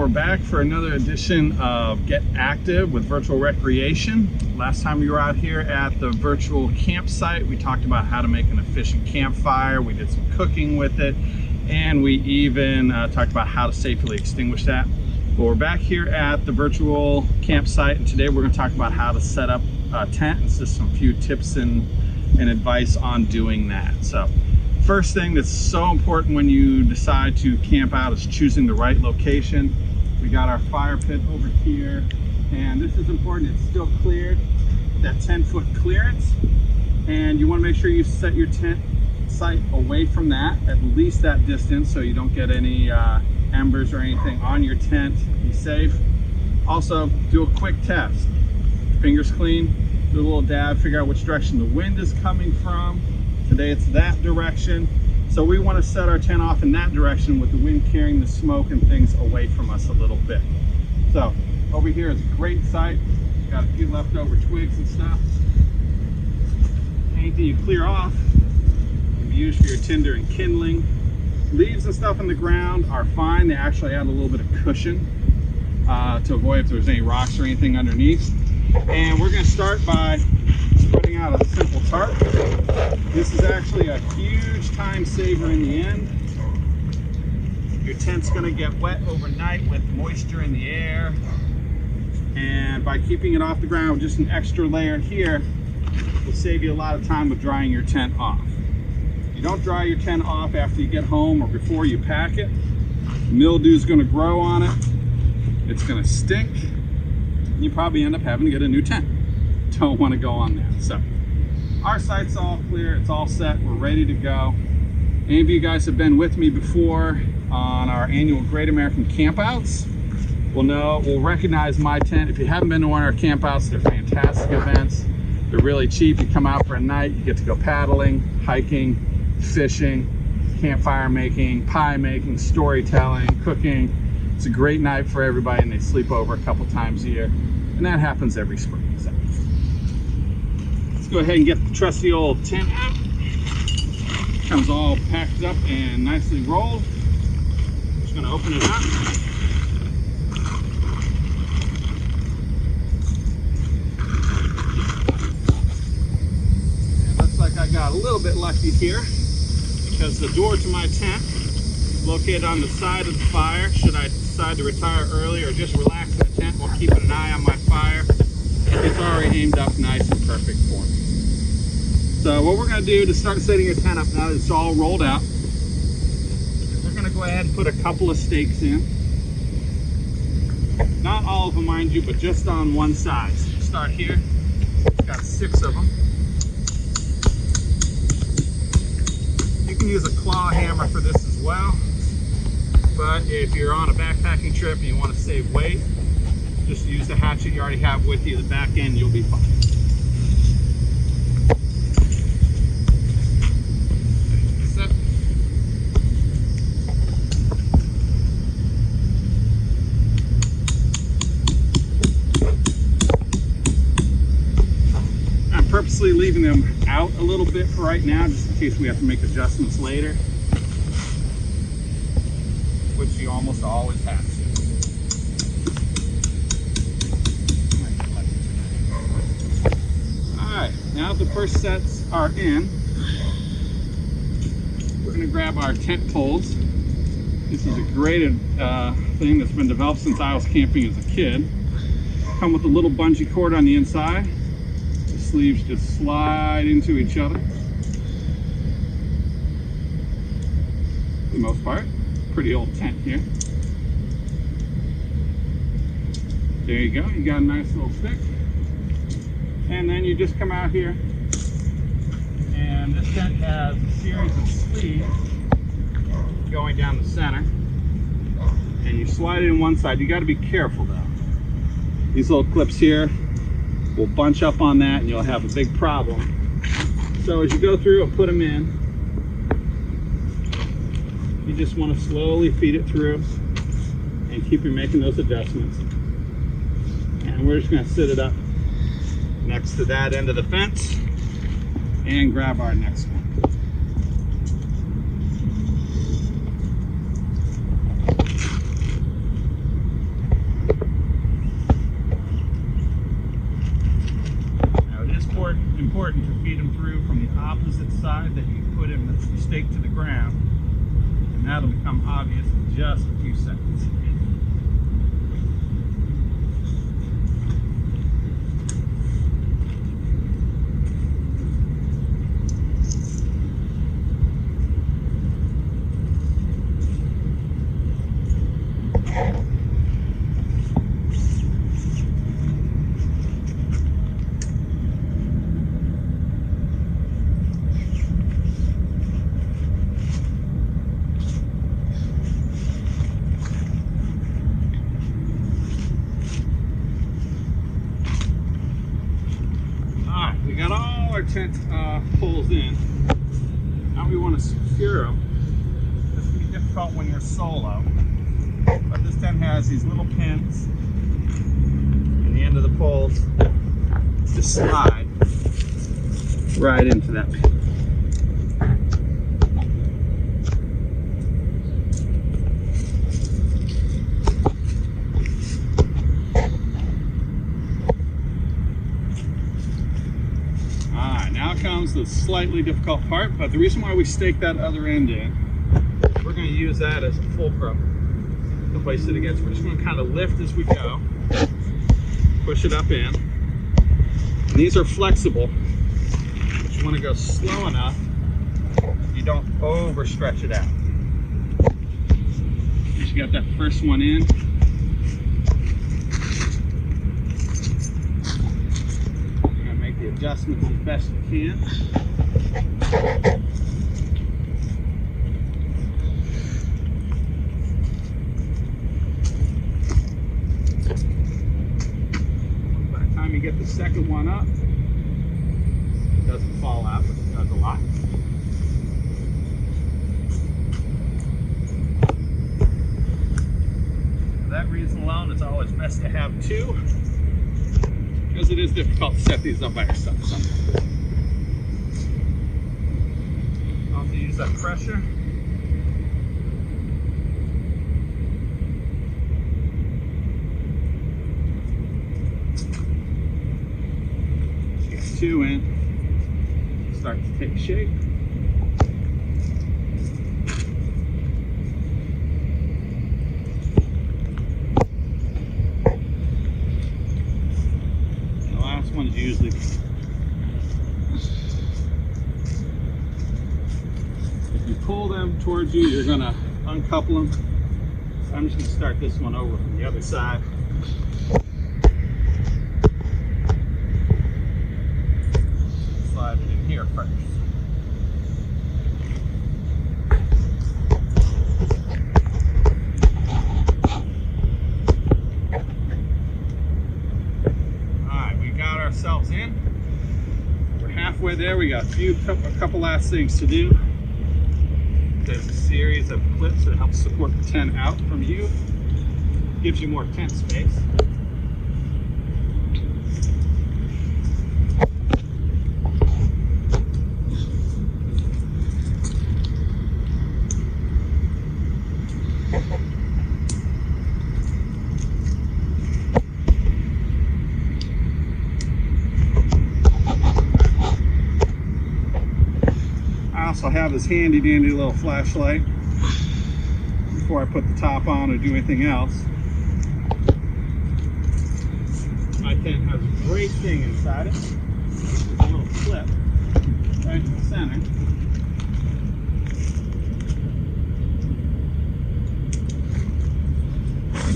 we're back for another edition of Get Active with Virtual Recreation. Last time we were out here at the virtual campsite, we talked about how to make an efficient campfire. We did some cooking with it, and we even talked about how to safely extinguish that. Well, we're back here at the virtual campsite, and today we're going to talk about how to set up a tent and just some few tips and advice on doing that. So first thing that's so important when you decide to camp out is choosing the right location. We got our fire pit over here, and this is important. It's still cleared, that 10-foot clearance, and you want to make sure you set your tent site away from that, at least that distance, so you don't get any embers or anything on your tent. Be safe. Also, do a quick test. Fingers clean, do a little dab, figure out which direction the wind is coming from. Today it's that direction, so we want to set our tent off in that direction with the wind carrying the smoke and things away from us a little bit. So over here is a great site. Got a few leftover twigs and stuff. Anything you clear off can be used for your tinder and kindling. Leaves and stuff on the ground are fine. They actually add a little bit of cushion to avoid if there's any rocks or anything underneath. And we're going to start by spreading out a simple tarp. This is actually a huge time saver in the end. Your tent's going to get wet overnight with moisture in the air, and by keeping it off the ground with just an extra layer here will save you a lot of time with drying your tent off. You don't dry your tent off after you get home or before you pack it. Mildew is going to grow on it. It's going to stink. You probably end up having to get a new tent. Don't want to go on that. So our site's all clear, it's all set, we're ready to go. Any of you guys have been with me before on our annual Great American Campouts will recognize my tent. If you haven't been to one of our campouts, they're fantastic events. They're really cheap. You come out for a night, you get to go paddling, hiking, fishing, campfire making, pie making, storytelling, cooking. It's a great night for everybody, and they sleep over a couple times a year, and that happens every spring. So let's go ahead and get the trusty old tent out. Comes all packed up and nicely rolled. Just going to open it up. And looks like I got a little bit lucky here, because the door to my tent is located on the side of the fire. Should I decide to retire early or just relax in the tent while keeping an eye on my fire, it's already aimed up nice and perfect for me. So what we're going to do to start setting your tent up now that it's all rolled out, we're going to go ahead and put a couple of stakes in. Not all of them, mind you, but just on one side. So start here. It's got 6 of them. You can use a claw hammer for this as well, but if you're on a backpacking trip and you want to save weight, just use the hatchet you already have with you. The back end, you'll be fine. Set. I'm purposely leaving them out a little bit for right now, just in case we have to make adjustments later, which you almost always have to. Alright, now that the first sets are in, we're going to grab our tent poles. This is a great thing that's been developed since I was camping as a kid. Come with a little bungee cord on the inside. The sleeves just slide into each other. For the most part. Pretty old tent here. There you go, you got a nice little stick. And then you just come out here, and this tent has a series of sleeves going down the center, and you slide it in one side. You got to be careful though. These little clips here will bunch up on that and you'll have a big problem. So as you go through and put them in, you just want to slowly feed it through and keep making those adjustments. And we're just going to sit it up next to that end of the fence and grab our next one. outside that you put in the stake to the ground, and that'll become obvious in just a few seconds. We got all our tent poles in. Now we want to secure them. This can be difficult when you're solo, but this tent has these little pins in the end of the poles to slide right into that pin. Now comes the slightly difficult part, but the reason why we stake that other end in, we're going to use that as a fulcrum to place it against. We're just going to kind of lift as we go, push it up in. And these are flexible, but you want to go slow enough you don't overstretch it out. Once you got that first one in, adjustments as best you can. By the time you get the second one up, it doesn't fall out, but it does a lot. For that reason alone, it's always best to have two, because it is difficult to set these up by yourself sometimes. Also use that pressure. Get two in, start to take shape. Ones usually if you pull them towards you, you're going to uncouple them. So I'm just going to start this one over from the other side. Slide it in here first. Ourselves in. We're halfway there. We got a couple last things to do. There's a series of clips that help support the tent out from you. Gives you more tent space. I have this handy dandy little flashlight before I put the top on or do anything else. My tent has a great thing inside it. There's a little clip right in the center.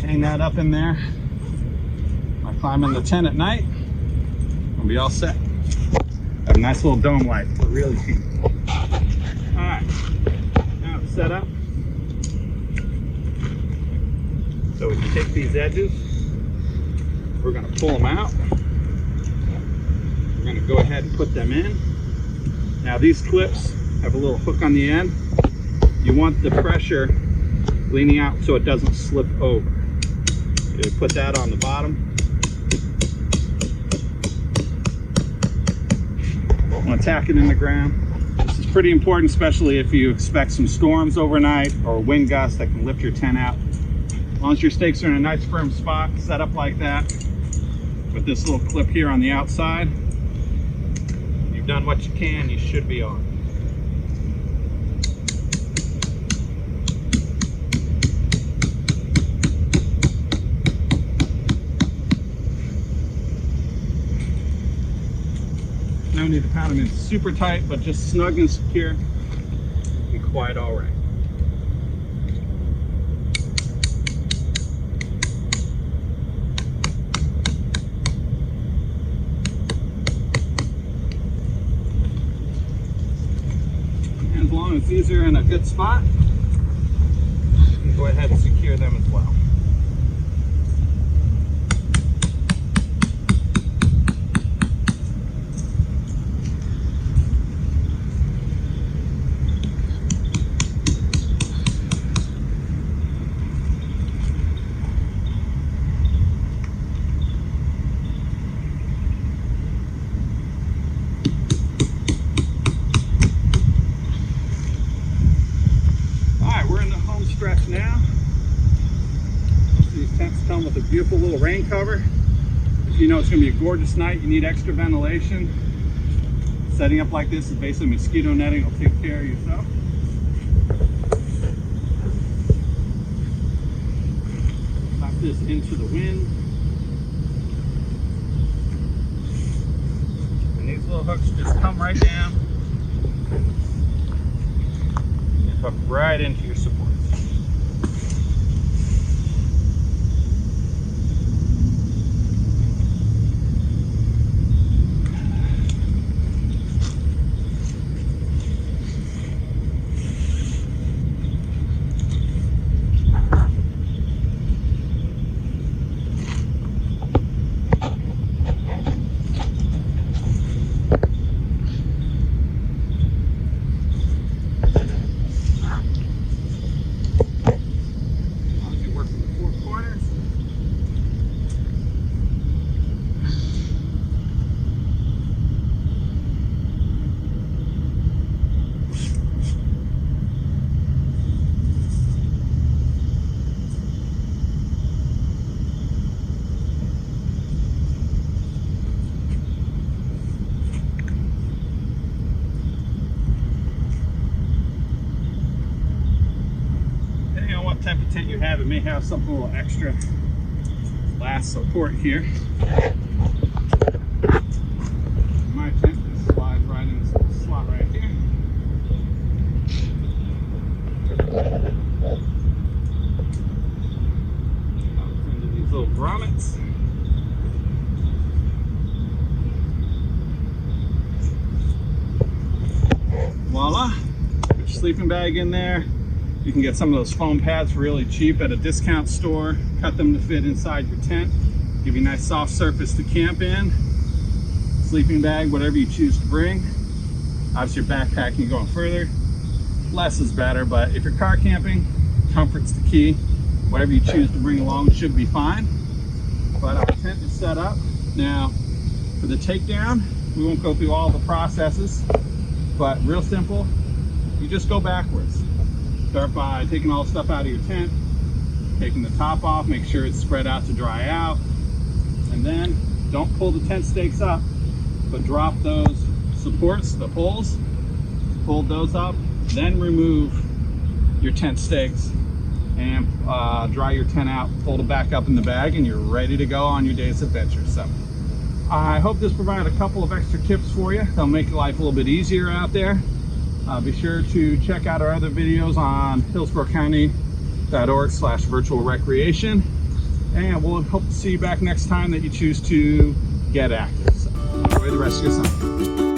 Hang that up in there. I climb in the tent at night, I'll be all set. Have a nice little dome light for really cheap. Alright, now it's set up. So we can take these edges, we're going to pull them out. We're going to go ahead and put them in. Now these clips have a little hook on the end. You want the pressure leaning out so it doesn't slip over. You put that on the bottom. I'm going to tack it in the ground. This is pretty important, especially if you expect some storms overnight or wind gusts that can lift your tent out. As long as your stakes are in a nice firm spot, set up like that, with this little clip here on the outside, you've done what you can, you should be on. No need to pound them in super tight, but just snug and secure and quite all right. And as long as these are in a good spot, you can go ahead and secure them as well. Stretch now. Most of these tents come with a beautiful little rain cover. If you know it's going to be a gorgeous night, you need extra ventilation. Setting up like this is basically mosquito netting. Will take care of yourself. Lock this into the wind. And these little hooks just come right down and hook right into your supports. Type of tent you have, it may have something a little extra last support here. My tent just slides right in this slot right here. Up into these little grommets. Voila! Put your sleeping bag in there. You can get some of those foam pads for really cheap at a discount store. Cut them to fit inside your tent. Give you a nice soft surface to camp in. Sleeping bag, whatever you choose to bring. Obviously your backpacking going further. Less is better, but if you're car camping, comfort's the key. Whatever you choose to bring along should be fine. But our tent is set up. Now, for the takedown, we won't go through all the processes, but real simple, you just go backwards. Start by taking all the stuff out of your tent, taking the top off, make sure it's spread out to dry out, and then don't pull the tent stakes up, but drop those supports, the poles, pull those up, then remove your tent stakes and dry your tent out, fold it back up in the bag, and you're ready to go on your day's adventure. So I hope this provided a couple of extra tips for you. They'll make your life a little bit easier out there. Be sure to check out our other videos on hillsboroughcounty.org/virtual recreation, and we'll hope to see you back next time that you choose to get active. So enjoy the rest of your summer.